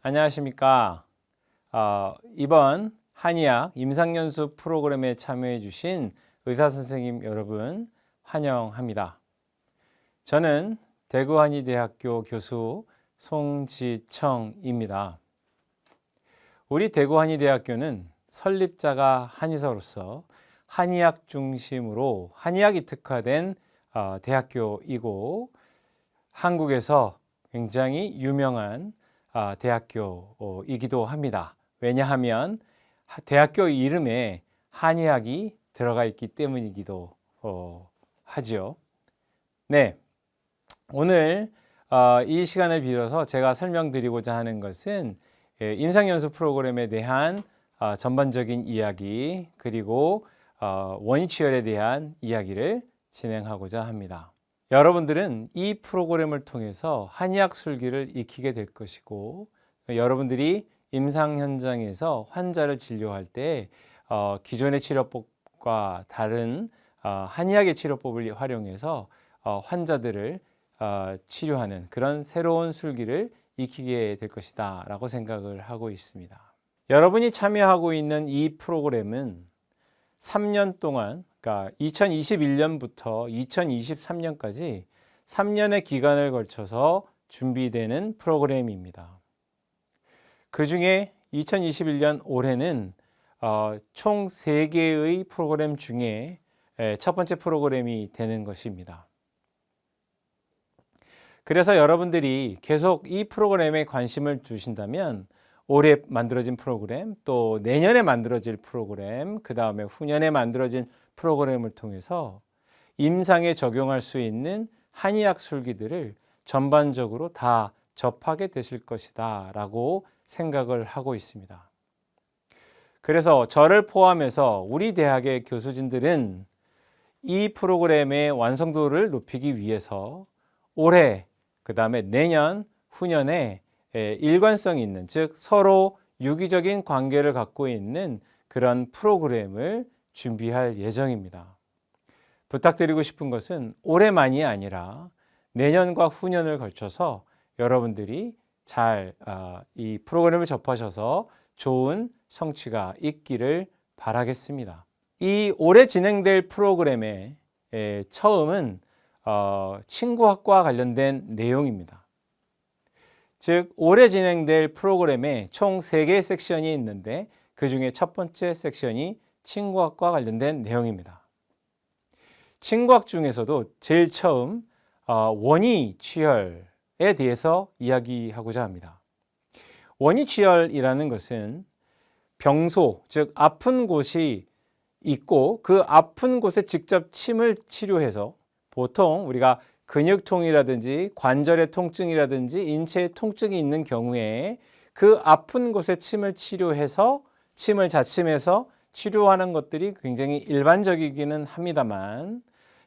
안녕하십니까. 이번 한의학 임상연수 프로그램에 참여해 주신 의사선생님 여러분 환영합니다. 저는 대구한의대학교 교수 송지청입니다. 우리 대구한의대학교는 설립자가 한의사로서 한의학 중심으로 한의학이 특화된 대학교이고 한국에서 굉장히 유명한 대학교이기도 합니다. 왜냐하면 대학교 이름에 한의학이 들어가 있기 때문이기도 하죠. 네, 오늘 이 시간을 빌어서 제가 설명드리고자 하는 것은 임상연수 프로그램에 대한 전반적인 이야기 그리고 원위치열에 대한 이야기를 진행하고자 합니다. 여러분들은 이 프로그램을 통해서 한의학 술기를 익히게 될 것이고 여러분들이 임상 현장에서 환자를 진료할 때 기존의 치료법과 다른 한의학의 치료법을 활용해서 환자들을 치료하는 그런 새로운 술기를 익히게 될 것이다 라고 생각을 하고 있습니다. 여러분이 참여하고 있는 이 프로그램은 3년 동안 그러니까 2021년부터 2023년까지 3년의 기간을 걸쳐서 준비되는 프로그램입니다. 그 중에 2021년 올해는 총 3개의 프로그램 중에 첫 번째 프로그램이 되는 것입니다. 그래서 여러분들이 계속 이 프로그램에 관심을 두신다면 올해 만들어진 프로그램, 또 내년에 만들어질 프로그램, 그 다음에 후년에 만들어진 프로그램을 통해서 임상에 적용할 수 있는 한의학 술기들을 전반적으로 다 접하게 되실 것이다 라고 생각을 하고 있습니다. 그래서 저를 포함해서 우리 대학의 교수진들은 이 프로그램의 완성도를 높이기 위해서 올해, 그 다음에 내년, 후년에 일관성이 있는, 즉 서로 유기적인 관계를 갖고 있는 그런 프로그램을 준비할 예정입니다. 부탁드리고 싶은 것은 올해만이 아니라 내년과 후년을 걸쳐서 여러분들이 잘 이 프로그램을 접하셔서 좋은 성취가 있기를 바라겠습니다. 이 올해 진행될 프로그램의 처음은 친구학과 관련된 내용입니다. 즉 올해 진행될 프로그램에 총 3개의 섹션이 있는데 그 중에 첫 번째 섹션이 친구학과 관련된 내용입니다. 친구학 중에서도 제일 처음 원위치열에 대해서 이야기하고자 합니다. 원위치열이라는 것은 병소, 즉 아픈 곳이 있고 그 아픈 곳에 직접 침을 치료해서 보통 우리가 근육통이라든지 관절의 통증이라든지 인체의 통증이 있는 경우에 그 아픈 곳에 침을 치료해서 침을 자침해서 치료하는 것들이 굉장히 일반적이기는 합니다만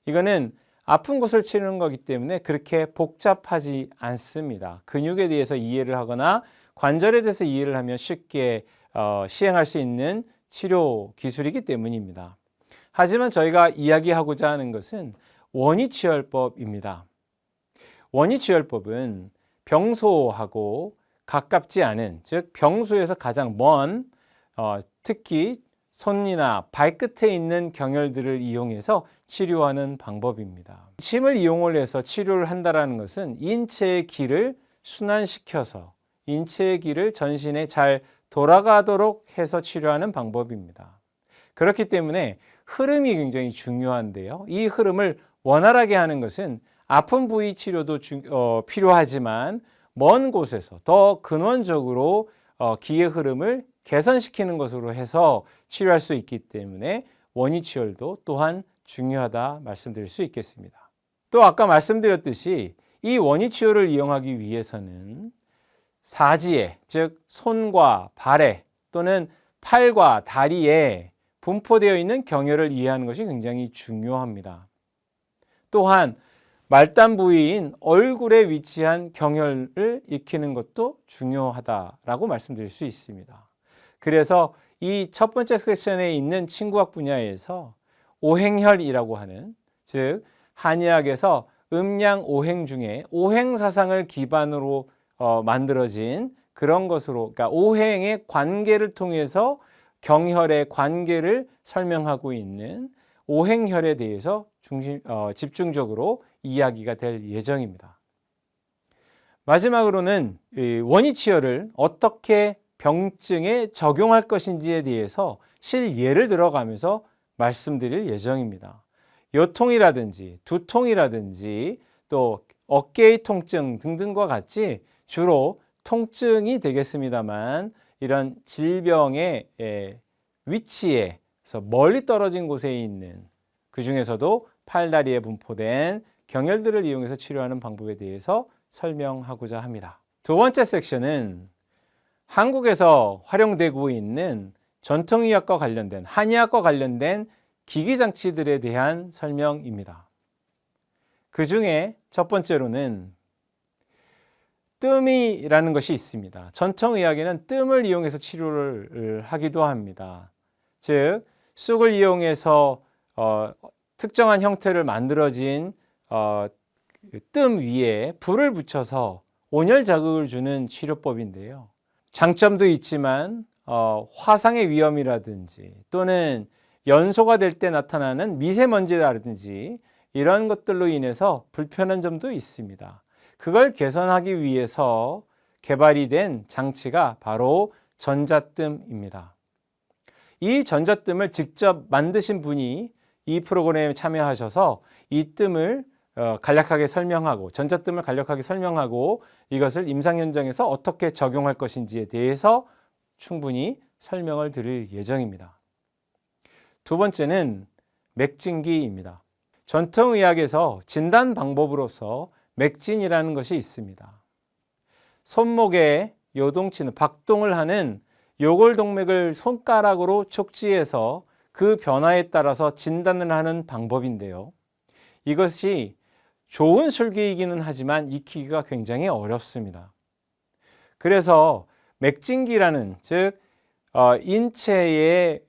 이거는 아픈 곳을 치료하는 거기 때문에 그렇게 복잡하지 않습니다. 근육에 대해서 이해를 하거나 관절에 대해서 이해를 하면 쉽게 시행할 수 있는 치료 기술이기 때문입니다. 하지만 저희가 이야기하고자 하는 것은 원위치열법입니다. 원위치열법은 병소하고 가깝지 않은, 즉 병소에서 가장 먼 특히 손이나 발끝에 있는 경혈들을 이용해서 치료하는 방법입니다. 침을 이용을 해서 치료를 한다는 것은 인체의 기를 순환시켜서 인체의 기를 전신에 잘 돌아가도록 해서 치료하는 방법입니다. 그렇기 때문에 흐름이 굉장히 중요한데요. 이 흐름을 원활하게 하는 것은 아픈 부위 치료도 필요하지만 먼 곳에서 더 근원적으로 기의 흐름을 개선시키는 것으로 해서 치료할 수 있기 때문에 원위치열도 또한 중요하다 말씀드릴 수 있겠습니다. 또 아까 말씀드렸듯이 이 원위치열을 이용하기 위해서는 사지에, 즉 손과 발에 또는 팔과 다리에 분포되어 있는 경혈을 이해하는 것이 굉장히 중요합니다. 또한 말단 부위인 얼굴에 위치한 경혈을 익히는 것도 중요하다라고 말씀드릴 수 있습니다. 그래서 이 첫 번째 세션에 있는 친구학 분야에서 오행혈이라고 하는, 즉 한의학에서 음양 오행 중에 오행사상을 기반으로 만들어진 그런 것으로, 그러니까 오행의 관계를 통해서 경혈의 관계를 설명하고 있는 오행혈에 대해서 집중적으로 이야기가 될 예정입니다. 마지막으로는 원위치혈을 어떻게 병증에 적용할 것인지에 대해서 실예를 들어가면서 말씀드릴 예정입니다. 요통이라든지 두통이라든지 또 어깨의 통증 등등과 같이 주로 통증이 되겠습니다만, 이런 질병의 위치에서 멀리 떨어진 곳에 있는, 그 중에서도 팔다리에 분포된 경혈들을 이용해서 치료하는 방법에 대해서 설명하고자 합니다. 두 번째 섹션은 한국에서 활용되고 있는 전통의학과 관련된, 한의학과 관련된 기기장치들에 대한 설명입니다. 그 중에 첫 번째로는 뜸이라는 것이 있습니다. 전통의학에는 뜸을 이용해서 치료를 하기도 합니다. 즉, 쑥을 이용해서 특정한 형태를 만들어진 뜸 위에 불을 붙여서 온열 자극을 주는 치료법인데요. 장점도 있지만 화상의 위험이라든지 또는 연소가 될 때 나타나는 미세먼지라든지 이런 것들로 인해서 불편한 점도 있습니다. 그걸 개선하기 위해서 개발이 된 장치가 바로 전자뜸입니다. 이 전자뜸을 직접 만드신 분이 이 프로그램에 참여하셔서 이 뜸을 간략하게 설명하고, 전자뜸을 간략하게 설명하고 이것을 임상 현장에서 어떻게 적용할 것인지에 대해서 충분히 설명을 드릴 예정입니다. 두 번째는 맥진기입니다. 전통의학에서 진단 방법으로서 맥진이라는 것이 있습니다. 손목에 요동치는, 박동을 하는 요골동맥을 손가락으로 촉지해서 그 변화에 따라서 진단을 하는 방법인데요. 이것이 좋은 술기이기는 하지만 익히기가 굉장히 어렵습니다. 그래서 맥진기라는, 즉 인체에서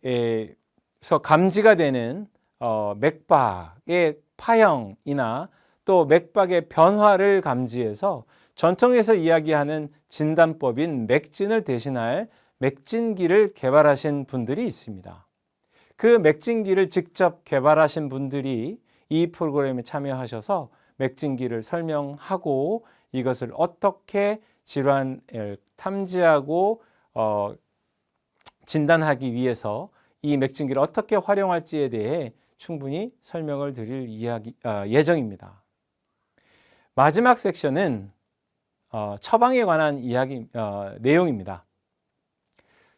감지가 되는 맥박의 파형이나 또 맥박의 변화를 감지해서 전통에서 이야기하는 진단법인 맥진을 대신할 맥진기를 개발하신 분들이 있습니다. 그 맥진기를 직접 개발하신 분들이 이 프로그램에 참여하셔서 맥진기를 설명하고 이것을 어떻게 질환을 탐지하고 진단하기 위해서 이 맥진기를 어떻게 활용할지에 대해 충분히 설명을 드릴 예정입니다. 마지막 섹션은 처방에 관한 내용입니다.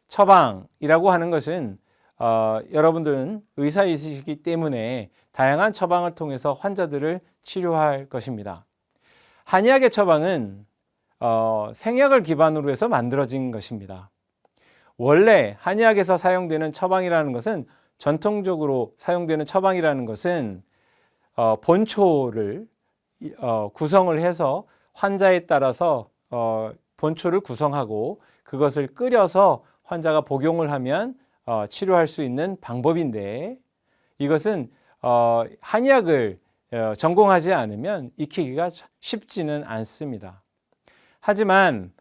처방이라고 하는 것은 여러분들은 의사이시기 때문에 다양한 처방을 통해서 환자들을 치료할 것입니다. 한의학의 처방은 생약을 기반으로 해서 만들어진 것입니다. 원래 한의학에서 사용되는 처방이라는 것은, 전통적으로 사용되는 처방이라는 것은 본초를 구성을 해서 환자에 따라서 본초를 구성하고 그것을 끓여서 환자가 복용을 하면 치료할 수 있는 방법인데, 이것은 한의학을 전공하지 않으면 익히기가 쉽지는 않습니다. 하지만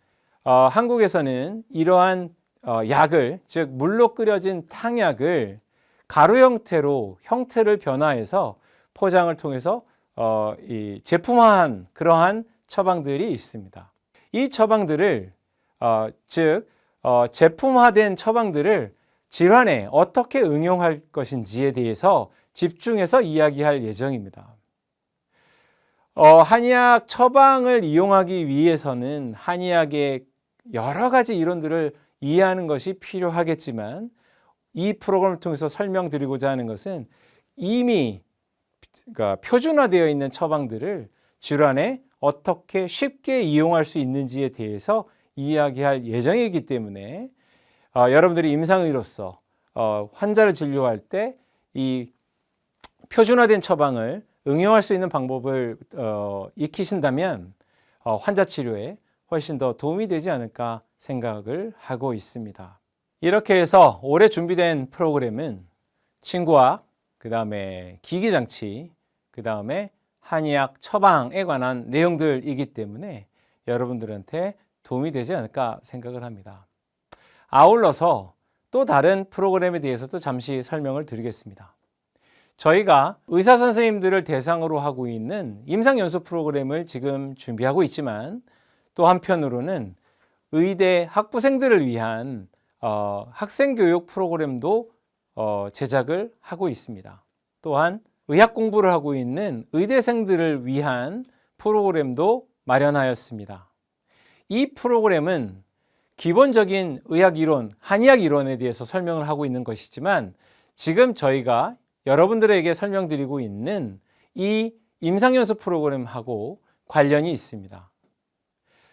한국에서는 이러한 약을, 즉 물로 끓여진 탕약을 가루 형태로 형태를 변화해서 포장을 통해서 제품화한 그러한 처방들이 있습니다. 이 처방들을 제품화된 처방들을 질환에 어떻게 응용할 것인지에 대해서 집중해서 이야기할 예정입니다. 한의학 처방을 이용하기 위해서는 한의학의 여러 가지 이론들을 이해하는 것이 필요하겠지만, 이 프로그램을 통해서 설명드리고자 하는 것은 이미 표준화되어 있는 처방들을 질환에 어떻게 쉽게 이용할 수 있는지에 대해서 이야기할 예정이기 때문에 여러분들이 임상의로서 환자를 진료할 때 이 표준화된 처방을 응용할 수 있는 방법을 익히신다면 환자 치료에 훨씬 더 도움이 되지 않을까 생각을 하고 있습니다. 이렇게 해서 올해 준비된 프로그램은 친구학, 그 다음에 기기장치, 그 다음에 한의학 처방에 관한 내용들이기 때문에 여러분들한테 도움이 되지 않을까 생각을 합니다. 아울러서 또 다른 프로그램에 대해서도 잠시 설명을 드리겠습니다. 저희가 의사 선생님들을 대상으로 하고 있는 임상연수 프로그램을 지금 준비하고 있지만 또 한편으로는 의대 학부생들을 위한 학생교육 프로그램도 제작을 하고 있습니다. 또한 의학 공부를 하고 있는 의대생들을 위한 프로그램도 마련하였습니다. 이 프로그램은 기본적인 의학 이론, 한의학 이론에 대해서 설명을 하고 있는 것이지만 지금 저희가 여러분들에게 설명드리고 있는 이 임상연수 프로그램하고 관련이 있습니다.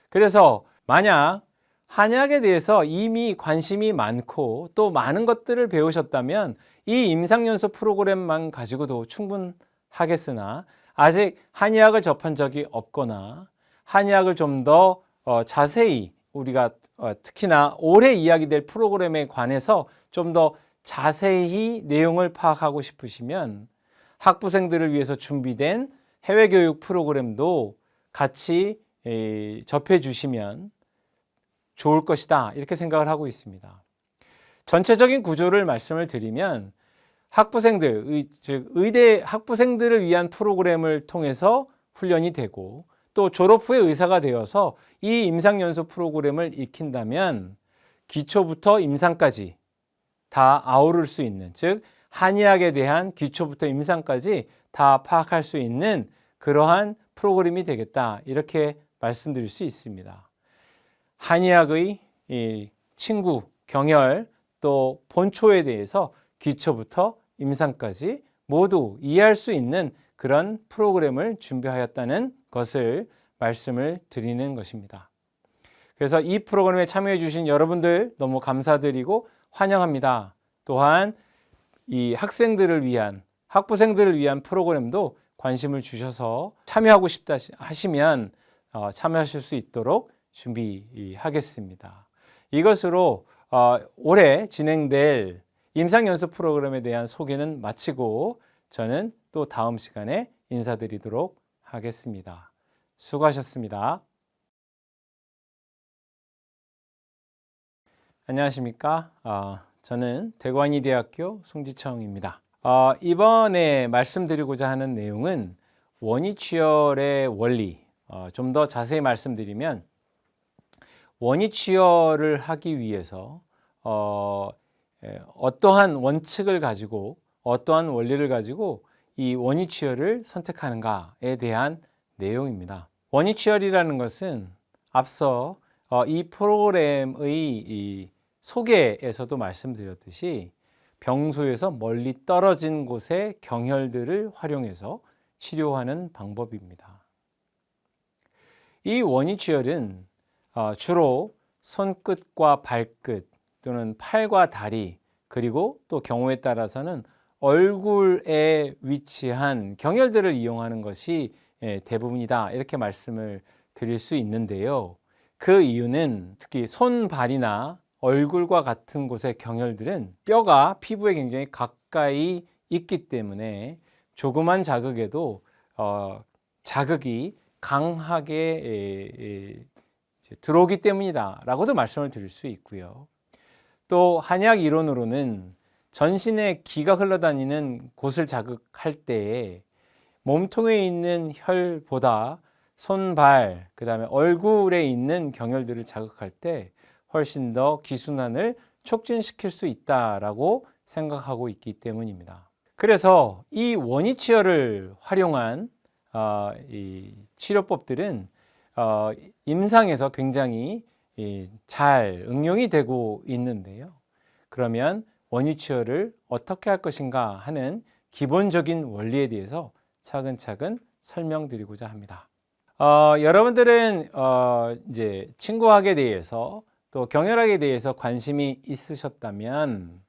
그래서 만약 한의학에 대해서 이미 관심이 많고 또 많은 것들을 배우셨다면 이 임상연수 프로그램만 가지고도 충분하겠으나 아직 한의학을 접한 적이 없거나 한의학을 좀 더 자세히 우리가 특히나 올해 이야기될 프로그램에 관해서 좀 더 자세히 내용을 파악하고 싶으시면 학부생들을 위해서 준비된 해외교육 프로그램도 같이 접해 주시면 좋을 것이다 이렇게 생각을 하고 있습니다. 전체적인 구조를 말씀을 드리면 학부생들, 즉 의대 학부생들을 위한 프로그램을 통해서 훈련이 되고 또 졸업 후에 의사가 되어서 이 임상연수 프로그램을 익힌다면 기초부터 임상까지 다 아우를 수 있는, 즉 한의학에 대한 기초부터 임상까지 다 파악할 수 있는 그러한 프로그램이 되겠다 이렇게 말씀드릴 수 있습니다. 한의학의 친구, 경혈, 또 본초에 대해서 기초부터 임상까지 모두 이해할 수 있는 그런 프로그램을 준비하였다는 것을 말씀을 드리는 것입니다. 그래서 이 프로그램에 참여해 주신 여러분들 너무 감사드리고 환영합니다. 또한 이 학생들을 위한, 학부생들을 위한 프로그램도 관심을 주셔서 참여하고 싶다 하시면 참여하실 수 있도록 준비하겠습니다. 이것으로 올해 진행될 임상연수 프로그램에 대한 소개는 마치고 저는 또 다음 시간에 인사드리도록 하겠습니다. 수고하셨습니다. 안녕하십니까? 저는 대구한의대학교 송지청입니다. 이번에 말씀드리고자 하는 내용은 원위치열의 원리, 좀 더 자세히 말씀드리면 원위치열을 하기 위해서 어떠한 원칙을 가지고 어떠한 원리를 가지고 이 원위치열을 선택하는가에 대한 내용입니다. 원위치열이라는 것은 앞서 이 프로그램의 이 소개에서도 말씀드렸듯이 병소에서 멀리 떨어진 곳의 경혈들을 활용해서 치료하는 방법입니다. 이 원위치열은 주로 손끝과 발끝 또는 팔과 다리 그리고 또 경우에 따라서는 얼굴에 위치한 경혈들을 이용하는 것이 대부분이다 이렇게 말씀을 드릴 수 있는데요. 그 이유는 특히 손, 발이나 얼굴과 같은 곳의 경혈들은 뼈가 피부에 굉장히 가까이 있기 때문에 조그만 자극에도 자극이 강하게 들어오기 때문이다 라고도 말씀을 드릴 수 있고요. 또 한의학 이론으로는 전신에 기가 흘러다니는 곳을 자극할 때에 몸통에 있는 혈보다 손, 발, 그 다음에 얼굴에 있는 경혈들을 자극할 때 훨씬 더 기순환을 촉진시킬 수 있다라고 생각하고 있기 때문입니다. 그래서 이 원위치열을 활용한 이 치료법들은 임상에서 굉장히 잘 응용이 되고 있는데요. 그러면 원위치열을 어떻게 할 것인가 하는 기본적인 원리에 대해서 차근차근 설명드리고자 합니다. 여러분들은 이제 친구학에 대해서 또 경혈학에 대해서 관심이 있으셨다면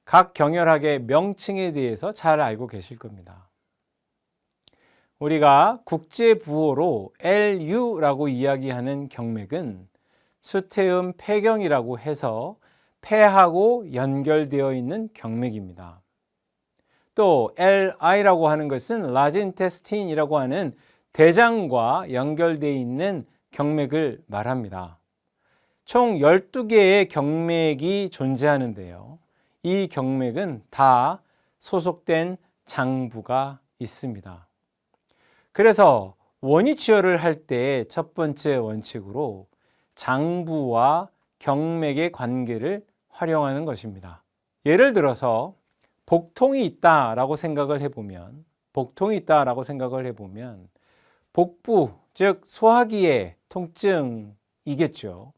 각 경혈학의 명칭에 대해서 잘 알고 계실 겁니다. 우리가 국제부호로 LU라고 이야기하는 경맥은 수태음 폐경이라고 해서 폐하고 연결되어 있는 경맥입니다. 또 LI라고 하는 것은 라지 인테스틴이라고 하는 대장과 연결되어 있는 경맥을 말합니다. 총 12개의 경맥이 존재하는데요. 이 경맥은 다 소속된 장부가 있습니다. 그래서 원위치열을 할 때 첫 번째 원칙으로 장부와 경맥의 관계를 활용하는 것입니다. 예를 들어서 복통이 있다라고 생각을 해보면 복부, 즉 소화기의 통증이겠죠.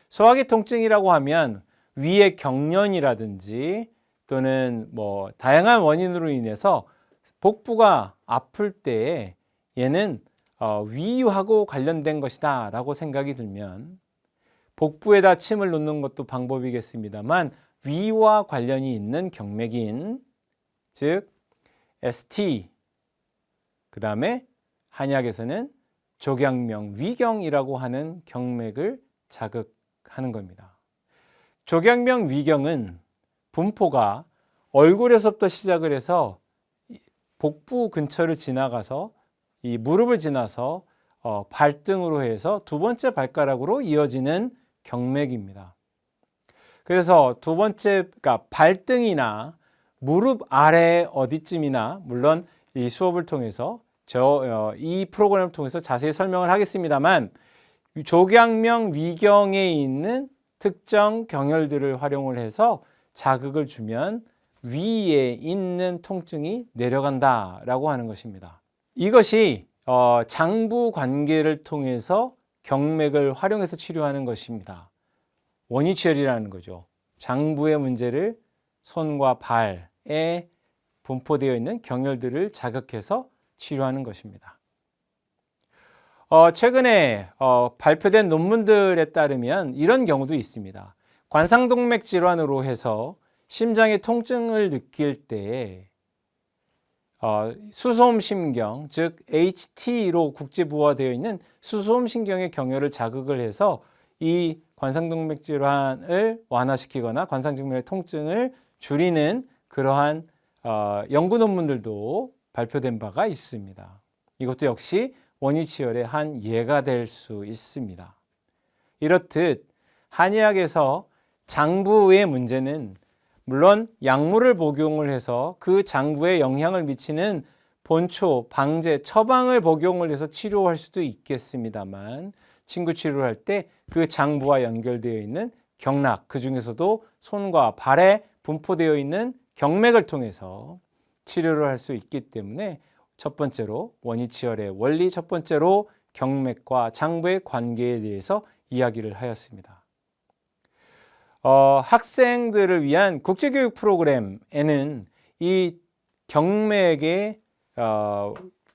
소화기 통증이라고 하면 위의 경련이라든지 또는 다양한 원인으로 인해서 복부가 아플 때에 얘는 위하고 관련된 것이다 라고 생각이 들면 복부에다 침을 놓는 것도 방법이겠습니다만 위와 관련이 있는 경맥인 즉 ST 그 다음에 한의학에서는 족양명 위경이라고 하는 경맥을 자극하는 겁니다. 족양명 위경은 분포가 얼굴에서부터 시작을 해서 복부 근처를 지나가서 이 무릎을 지나서 발등으로 해서 두 번째 발가락으로 이어지는 경맥입니다. 그래서 두 번째, 그러니까 발등이나 무릎 아래 어디쯤이나 물론 이 수업을 통해서 이 프로그램을 통해서 자세히 설명을 하겠습니다만 족양명 위경에 있는 특정 경혈들을 활용을 해서 자극을 주면 위에 있는 통증이 내려간다라고 하는 것입니다. 이것이 장부 관계를 통해서 경맥을 활용해서 치료하는 것입니다. 원위치열이라는 거죠. 장부의 문제를 손과 발에 분포되어 있는 경혈들을 자극해서 치료하는 것입니다. 최근에 발표된 논문들에 따르면 이런 경우도 있습니다. 관상동맥 질환으로 해서 심장의 통증을 느낄 때 수소음신경, 즉 HT로 국제부호되어 있는 수소음신경의 경혈을 자극을 해서 이 관상동맥 질환을 완화시키거나 관상동맥의 통증을 줄이는 그러한 연구 논문들도 발표된 바가 있습니다. 이것도 역시 원위치열의 한 예가 될 수 있습니다. 이렇듯 한의학에서 장부의 문제는 물론 약물을 복용을 해서 그 장부에 영향을 미치는 본초, 방제, 처방을 복용을 해서 치료할 수도 있겠습니다만 친구 치료를 할 때 그 장부와 연결되어 있는 경락, 그 중에서도 손과 발에 분포되어 있는 경맥을 통해서 치료를 할 수 있기 때문에 첫 번째로 원위치열의 원리, 첫 번째로 경맥과 장부의 관계에 대해서 이야기를 하였습니다. 학생들을 위한 국제교육 프로그램에는 이 경맥의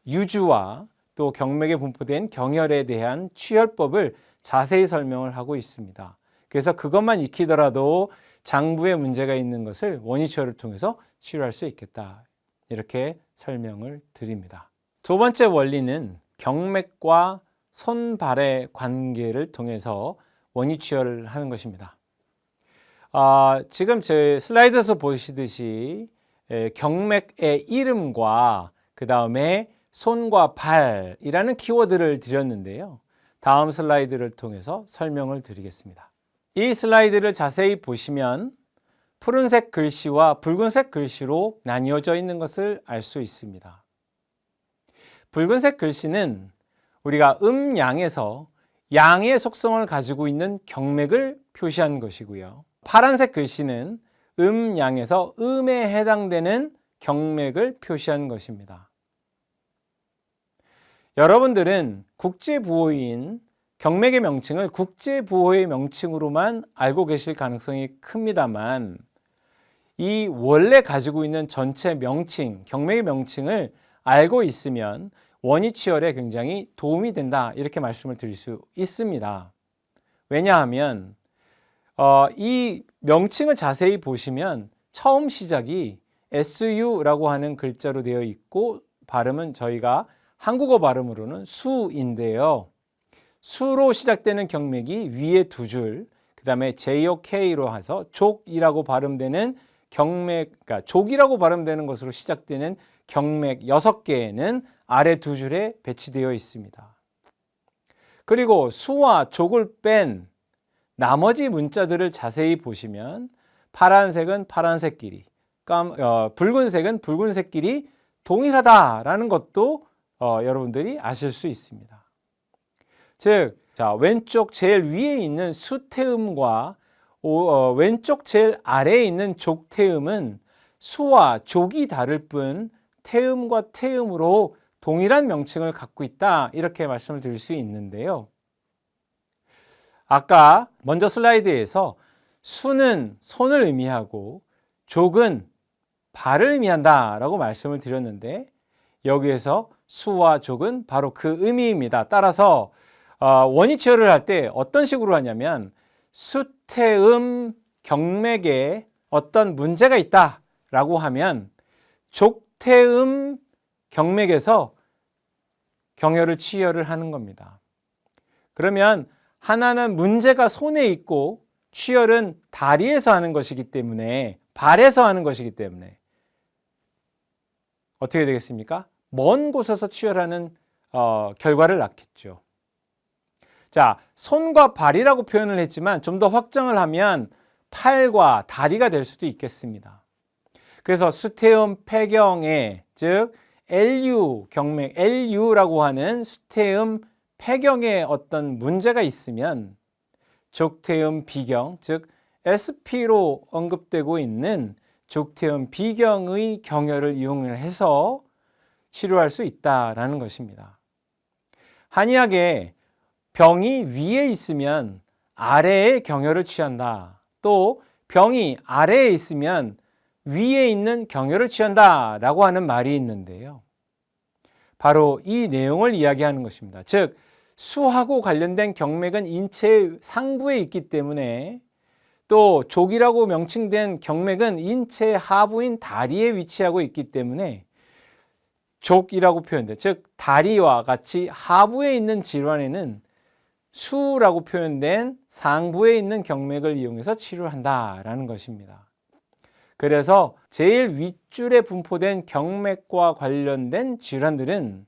유주와 또 경맥에 분포된 경혈에 대한 치혈법을 자세히 설명을 하고 있습니다. 그래서 그것만 익히더라도 장부에 문제가 있는 것을 원위치열을 통해서 치료할 수 있겠다. 이렇게 설명을 드립니다. 두 번째 원리는 경맥과 손발의 관계를 통해서 원위치열을 하는 것입니다. 지금 제 슬라이드에서 보시듯이 경맥의 이름과 그 다음에 손과 발이라는 키워드를 드렸는데요. 다음 슬라이드를 통해서 설명을 드리겠습니다. 이 슬라이드를 자세히 보시면 푸른색 글씨와 붉은색 글씨로 나뉘어져 있는 것을 알 수 있습니다. 붉은색 글씨는 우리가 양에서 양의 속성을 가지고 있는 경맥을 표시한 것이고요. 파란색 글씨는 양에서 음에 해당되는 경맥을 표시한 것입니다. 여러분들은 국제부호인 경맥의 명칭을 국제부호의 명칭으로만 알고 계실 가능성이 큽니다만 이 원래 가지고 있는 전체 명칭, 경맥의 명칭을 알고 있으면 원위치열에 굉장히 도움이 된다 이렇게 말씀을 드릴 수 있습니다. 왜냐하면 이 명칭을 자세히 보시면 처음 시작이 SU라고 하는 글자로 되어 있고 발음은 저희가 한국어 발음으로는 수인데요. 수로 시작되는 경맥이 위에 두 줄, 그 다음에 JOK로 해서 족이라고 발음되는 경맥, 그러니까 족이라고 발음되는 것으로 시작되는 경맥 6개는 아래 두 줄에 배치되어 있습니다. 그리고 수와 족을 뺀 나머지 문자들을 자세히 보시면 파란색은 파란색끼리, 붉은색은 붉은색끼리 동일하다라는 것도 여러분들이 아실 수 있습니다. 즉, 왼쪽 제일 위에 있는 수태음과 왼쪽 제일 아래에 있는 족태음은 수와 족이 다를 뿐 태음과 태음으로 동일한 명칭을 갖고 있다, 이렇게 말씀을 드릴 수 있는데요. 아까 먼저 슬라이드에서 수는 손을 의미하고 족은 발을 의미한다 라고 말씀을 드렸는데, 여기에서 수와 족은 바로 그 의미입니다. 따라서 원위치어를 할 때 어떤 식으로 하냐면, 수태음 경맥에 어떤 문제가 있다 라고 하면 족태음 경맥에서 경혈을 치혈을 하는 겁니다. 그러면 하나는 문제가 손에 있고 치혈은 다리에서 하는 것이기 때문에, 발에서 하는 것이기 때문에 어떻게 되겠습니까? 먼 곳에서 치혈하는 결과를 낳겠죠. 자, 손과 발이라고 표현을 했지만 좀 더 확장을 하면 팔과 다리가 될 수도 있겠습니다. 그래서 수태음 폐경에, 즉 LU 경맥, LU라고 하는 수태음 폐경에 어떤 문제가 있으면 족태음 비경, 즉 SP로 언급되고 있는 족태음 비경의 경혈을 이용을 해서 치료할 수 있다라는 것입니다. 한의학에 병이 위에 있으면 아래에 경혈을 취한다. 또 병이 아래에 있으면 위에 있는 경혈을 취한다 라고 하는 말이 있는데요. 바로 이 내용을 이야기하는 것입니다. 즉, 수하고 관련된 경맥은 인체 상부에 있기 때문에, 또 족이라고 명칭된 경맥은 인체 하부인 다리에 위치하고 있기 때문에 족이라고 표현돼. 즉, 다리와 같이 하부에 있는 질환에는 수라고 표현된 상부에 있는 경맥을 이용해서 치료를 한다라는 것입니다. 그래서 제일 윗줄에 분포된 경맥과 관련된 질환들은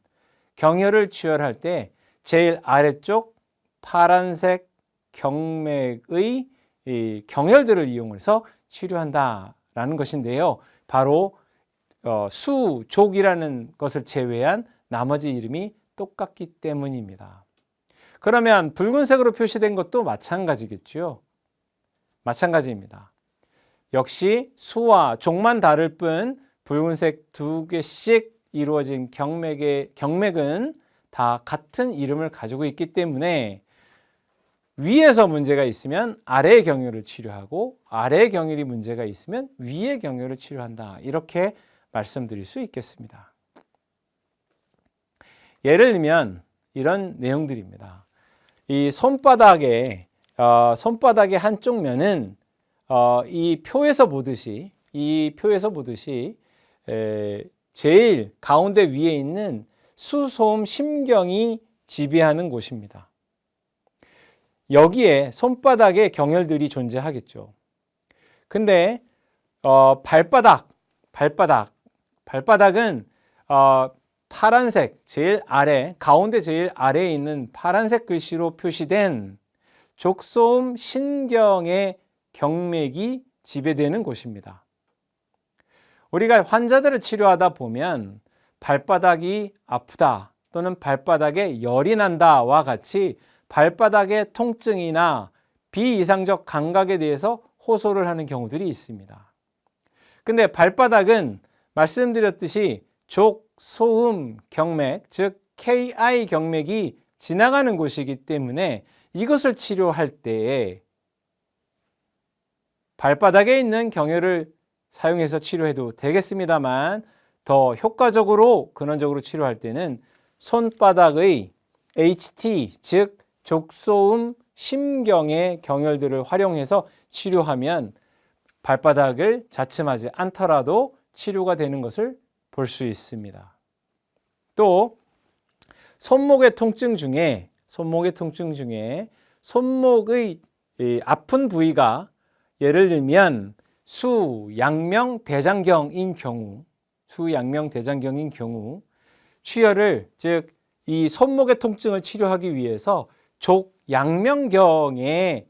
경혈을 치료할 때 제일 아래쪽 파란색 경맥의 이 경혈들을 이용해서 치료한다라는 것인데요. 바로 수족이라는 것을 제외한 나머지 이름이 똑같기 때문입니다. 그러면 붉은색으로 표시된 것도 마찬가지겠죠. 마찬가지입니다. 역시 수와 족만 다를 뿐 붉은색 2개씩 이루어진 경맥은 다 같은 이름을 가지고 있기 때문에 위에서 문제가 있으면 아래의 경혈을 치료하고 아래의 경혈이 문제가 있으면 위의 경혈을 치료한다. 이렇게 말씀드릴 수 있겠습니다. 예를 들면 이런 내용들입니다. 이 손바닥의 한쪽 면은 이 표에서 보듯이 제일 가운데 위에 있는 수소음 심경이 지배하는 곳입니다. 여기에 손바닥에 경혈들이 존재하겠죠. 근데 발바닥은 파란색 제일 아래, 가운데 제일 아래에 있는 파란색 글씨로 표시된 족소음 신경의 경맥이 지배되는 곳입니다. 우리가 환자들을 치료하다 보면 발바닥이 아프다 또는 발바닥에 열이 난다와 같이 발바닥의 통증이나 비이상적 감각에 대해서 호소를 하는 경우들이 있습니다. 근데 발바닥은 말씀드렸듯이 족소음 경맥, 즉 KI 경맥이 지나가는 곳이기 때문에 이것을 치료할 때에 발바닥에 있는 경혈을 사용해서 치료해도 되겠습니다만 더 효과적으로 근원적으로 치료할 때는 손바닥의 HT, 즉 족소음 심경의 경혈들을 활용해서 치료하면 발바닥을 자침하지 않더라도 치료가 되는 것을 볼 수 있습니다. 또 손목의 통증 중에 손목의 아픈 부위가 예를 들면 수양명대장경인 경우 취혈을, 즉 이 손목의 통증을 치료하기 위해서 족양명경의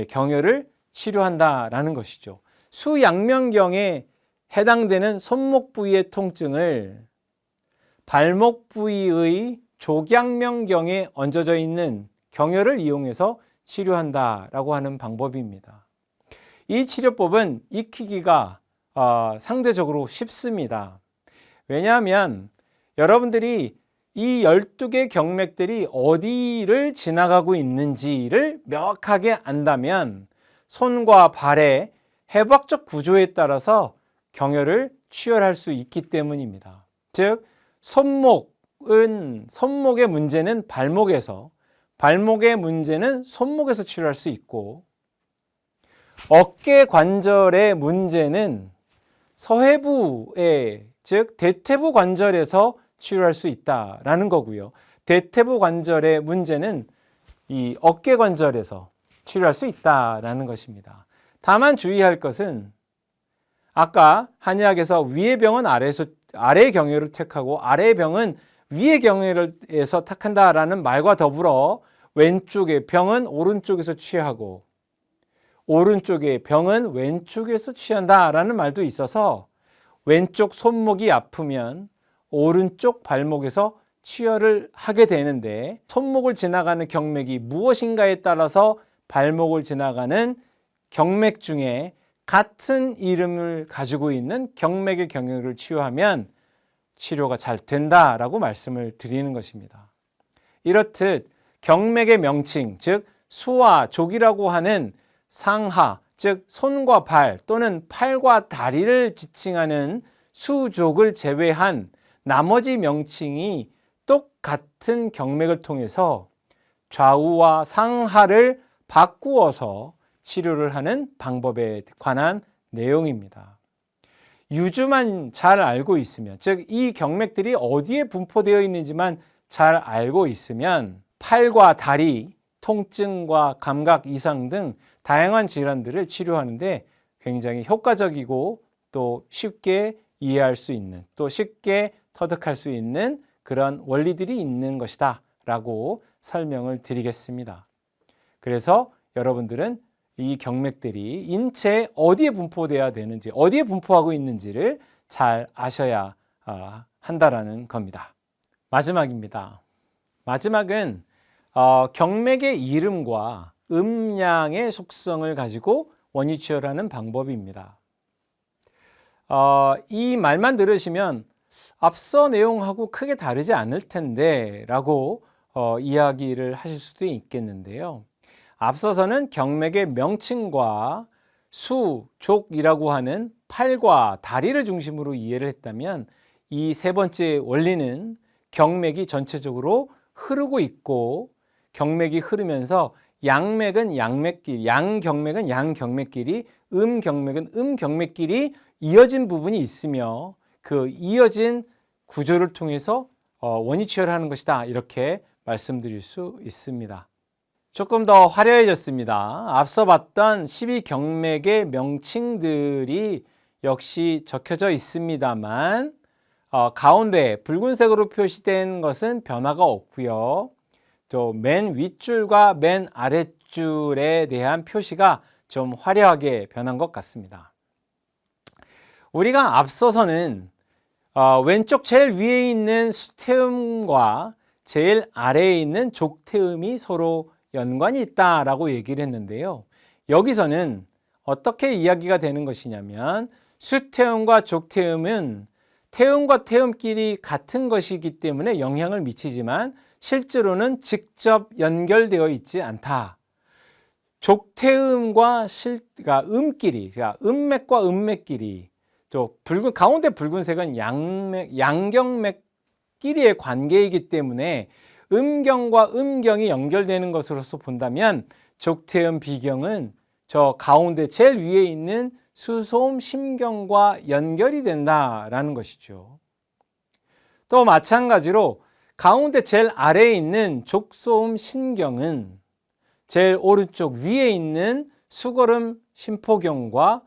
경혈을 치료한다라는 것이죠. 수양명경에 해당되는 손목 부위의 통증을 발목 부위의 족양명경에 얹어져 있는 경혈을 이용해서 치료한다라고 하는 방법입니다. 이 치료법은 익히기가 상대적으로 쉽습니다. 왜냐하면 여러분들이 이 12개 경맥들이 어디를 지나가고 있는지를 명확하게 안다면 손과 발의 해부학적 구조에 따라서 경혈을 치유할 수 있기 때문입니다. 즉 손목의 문제는 발목에서, 발목의 문제는 손목에서 치료할 수 있고, 어깨 관절의 문제는 서해부의, 즉 대퇴부 관절에서 치료할 수 있다라는 거고요. 대퇴부 관절의 문제는 이 어깨 관절에서 치료할 수 있다라는 것입니다. 다만 주의할 것은 아까 한의학에서 위의 병은 아래의 경혈을 택하고 아래의 병은 위의 경혈에서 택한다라는 말과 더불어 왼쪽의 병은 오른쪽에서 취하고 오른쪽의 병은 왼쪽에서 취한다라는 말도 있어서 왼쪽 손목이 아프면 오른쪽 발목에서 치료를 하게 되는데, 손목을 지나가는 경맥이 무엇인가에 따라서 발목을 지나가는 경맥 중에 같은 이름을 가지고 있는 경맥의 경혈을 치유하면 치료가 잘 된다라고 말씀을 드리는 것입니다. 이렇듯 경맥의 명칭, 즉 수와 족이라고 하는 상하, 즉 손과 발 또는 팔과 다리를 지칭하는 수족을 제외한 나머지 명칭이 똑같은 경맥을 통해서 좌우와 상하를 바꾸어서 치료를 하는 방법에 관한 내용입니다. 유주만 잘 알고 있으면, 즉 이 경맥들이 어디에 분포되어 있는지만 잘 알고 있으면 팔과 다리, 통증과 감각 이상 등 다양한 질환들을 치료하는데 굉장히 효과적이고 또 쉽게 이해할 수 있는, 또 쉽게 터득할 수 있는 그런 원리들이 있는 것이다 라고 설명을 드리겠습니다. 그래서 여러분들은 이 경맥들이 인체에 어디에 분포되어야 되는지, 어디에 분포하고 있는지를 잘 아셔야 한다라는 겁니다. 마지막입니다. 마지막은 경맥의 이름과 음양의 속성을 가지고 원위치열하는 방법입니다. 이 말만 들으시면 앞서 내용하고 크게 다르지 않을 텐데 라고 이야기를 하실 수도 있겠는데요. 앞서서는 경맥의 명칭과 수, 족이라고 하는 팔과 다리를 중심으로 이해를 했다면, 이 세 번째 원리는 경맥이 전체적으로 흐르고 있고, 경맥이 흐르면서 양맥은 양맥끼리, 양경맥은 양경맥끼리, 음경맥은 음경맥끼리 이어진 부분이 있으며 그 이어진 구조를 통해서 원위치열하는 것이다, 이렇게 말씀드릴 수 있습니다. 조금 더 화려해졌습니다. 앞서 봤던 12경맥의 명칭들이 역시 적혀져 있습니다만 가운데 붉은색으로 표시된 것은 변화가 없고요. 또 맨 윗줄과 맨 아랫줄에 대한 표시가 좀 화려하게 변한 것 같습니다. 우리가 앞서서는 왼쪽 제일 위에 있는 수태음과 제일 아래에 있는 족태음이 서로 연관이 있다라고 얘기를 했는데요. 여기서는 어떻게 이야기가 되는 것이냐면, 수태음과 족태음은 태음과 태음끼리 같은 것이기 때문에 영향을 미치지만 실제로는 직접 연결되어 있지 않다. 족태음과 음끼리, 그러니까 음맥과 음맥끼리, 또 가운데 붉은색은 양경맥끼리의 관계이기 때문에 음경과 음경이 연결되는 것으로서 본다면 족태음 비경은 저 가운데 제일 위에 있는 수소음 심경과 연결이 된다라는 것이죠. 또 마찬가지로 가운데 제일 아래에 있는 족소음 신경은 제일 오른쪽 위에 있는 수거름 심포경과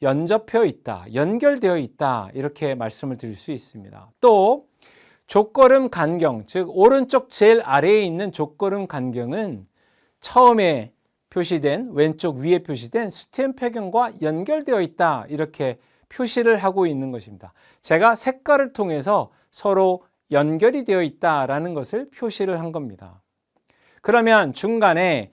연접되어 있다, 연결되어 있다, 이렇게 말씀을 드릴 수 있습니다. 또 족걸음 간경, 즉 오른쪽 제일 아래에 있는 족걸음 간경은 처음에 표시된 왼쪽 위에 표시된 수태음 폐경과 연결되어 있다, 이렇게 표시를 하고 있는 것입니다. 제가 색깔을 통해서 서로 연결이 되어 있다라는 것을 표시를 한 겁니다. 그러면 중간에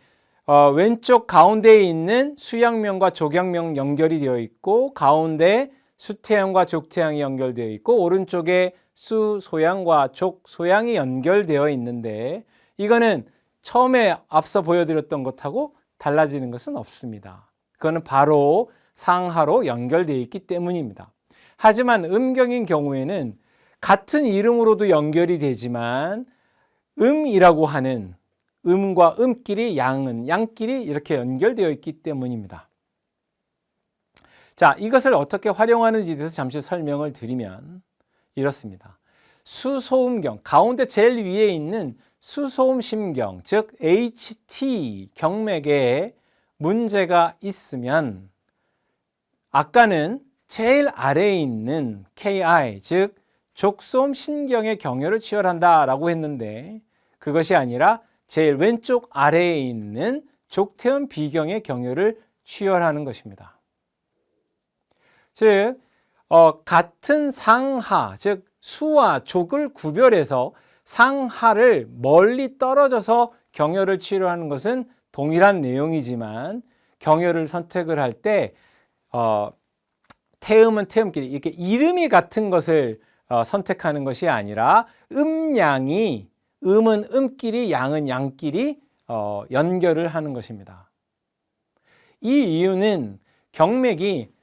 왼쪽 가운데에 있는 수양명과 족양명 연결이 되어 있고, 가운데 수태양과 족태양이 연결되어 있고, 오른쪽에 수소양과 족소양이 연결되어 있는데, 이거는 처음에 앞서 보여드렸던 것하고 달라지는 것은 없습니다. 그거는 바로 상하로 연결되어 있기 때문입니다. 하지만 음경인 경우에는 같은 이름으로도 연결이 되지만 음이라고 하는 음과 음끼리 양은 양끼리 이렇게 연결되어 있기 때문입니다. 자, 이것을 어떻게 활용하는지에 대해서 잠시 설명을 드리면 이렇습니다. 수소음경, 가운데 제일 위에 있는 수소음 심경, 즉 HT 경맥에 문제가 있으면 아까는 제일 아래에 있는 KI, 즉 족소음 신경의 경혈을 치열한다라고 했는데, 그것이 아니라 제일 왼쪽 아래에 있는 족태음 비경의 경혈을 치열하는 것입니다. 즉 같은 상하, 즉 수와 족을 구별해서 상하를 멀리 떨어져서 경혈을 치료하는 것은 동일한 내용이지만, 경혈을 선택을 할 때 태음은 태음끼리 이렇게 이름이 같은 것을 선택하는 것이 아니라 음양이, 음은 음끼리 양은 양끼리 연결을 하는 것입니다. 이 이유는 경맥이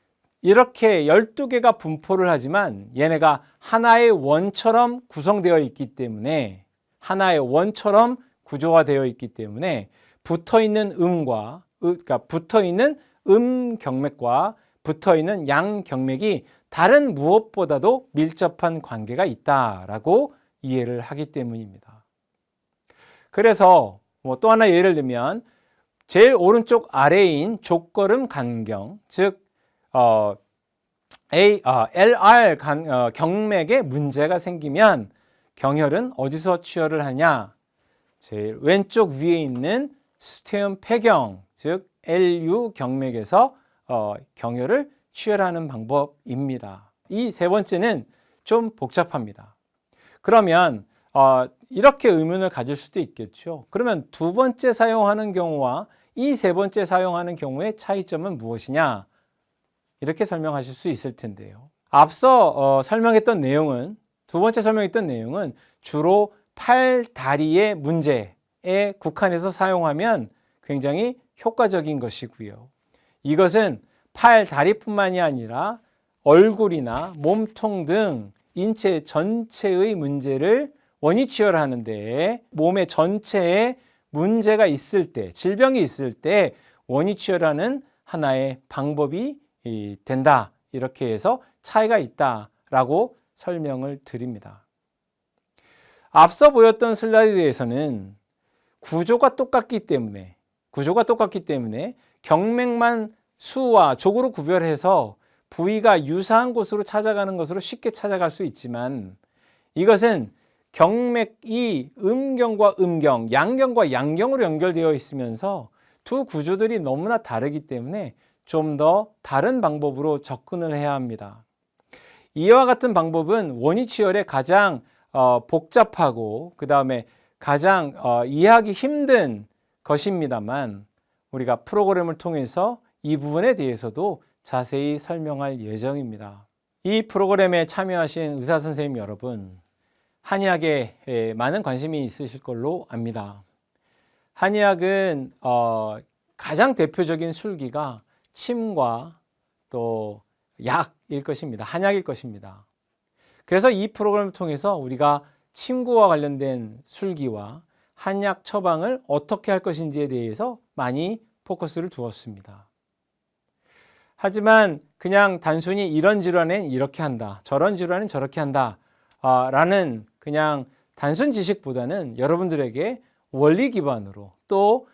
이렇게 12개가 분포를 하지만 얘네가 하나의 원처럼 구성되어 있기 때문에, 하나의 원처럼 구조화되어 있기 때문에 붙어있는 음과, 그러니까 붙어있는 경맥과 붙어있는 양 경맥이 다른 무엇보다도 밀접한 관계가 있다라고 이해를 하기 때문입니다. 그래서 또 하나 예를 들면 제일 오른쪽 아래인 족걸음 간경, 즉 LR 경맥에 문제가 생기면 경혈은 어디서 치료를 하냐? 제일 왼쪽 위에 있는 수태음 폐경, 즉 LU 경맥에서 경혈을 치료하는 방법입니다. 이 세 번째는 좀 복잡합니다. 그러면 이렇게 의문을 가질 수도 있겠죠. 그러면 두 번째 사용하는 경우와 이 세 번째 사용하는 경우의 차이점은 무엇이냐? 이렇게 설명하실 수 있을 텐데요. 앞서 설명했던 내용은, 두 번째 설명했던 내용은 주로 팔, 다리의 문제에 국한해서 사용하면 굉장히 효과적인 것이고요. 이것은 팔, 다리뿐만이 아니라 얼굴이나 몸통 등 인체 전체의 문제를 원위치열하는데, 몸의 전체에 문제가 있을 때, 질병이 있을 때 원위치열하는 하나의 방법이 된다, 이렇게 해서 차이가 있다라고 설명을 드립니다. 앞서 보였던 슬라이드에서는 구조가 똑같기 때문에 경맥만 수와 족으로 구별해서 부위가 유사한 곳으로 찾아가는 것으로 쉽게 찾아갈 수 있지만, 이것은 경맥이 음경과 음경, 양경과 양경으로 연결되어 있으면서 두 구조들이 너무나 다르기 때문에 좀 더 다른 방법으로 접근을 해야 합니다. 이와 같은 방법은 원위치열의 가장 복잡하고 그 다음에 가장 이해하기 힘든 것입니다만, 우리가 프로그램을 통해서 이 부분에 대해서도 자세히 설명할 예정입니다. 이 프로그램에 참여하신 의사 선생님 여러분, 한의학에 많은 관심이 있으실 걸로 압니다. 한의학은 가장 대표적인 술기가 침과 또 약일 것입니다. 한약일 것입니다. 그래서 이 프로그램을 통해서 우리가 침구와 관련된 술기와 한약 처방을 어떻게 할 것인지에 대해서 많이 포커스를 두었습니다. 하지만 그냥 단순히 이런 질환엔 이렇게 한다, 저런 질환은 저렇게 한다 라는 그냥 단순 지식보다는 여러분들에게 원리 기반으로 또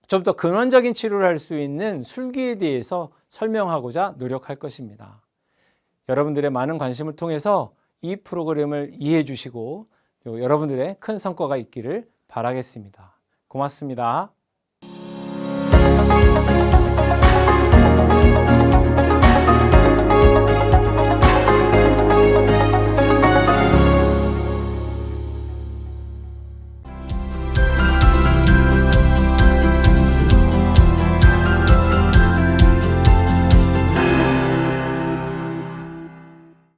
좀 더 근원적인 치료를 할 수 있는 술기에 대해서 설명하고자 노력할 것입니다. 여러분들의 많은 관심을 통해서 이 프로그램을 이해해 주시고 여러분들의 큰 성과가 있기를 바라겠습니다. 고맙습니다.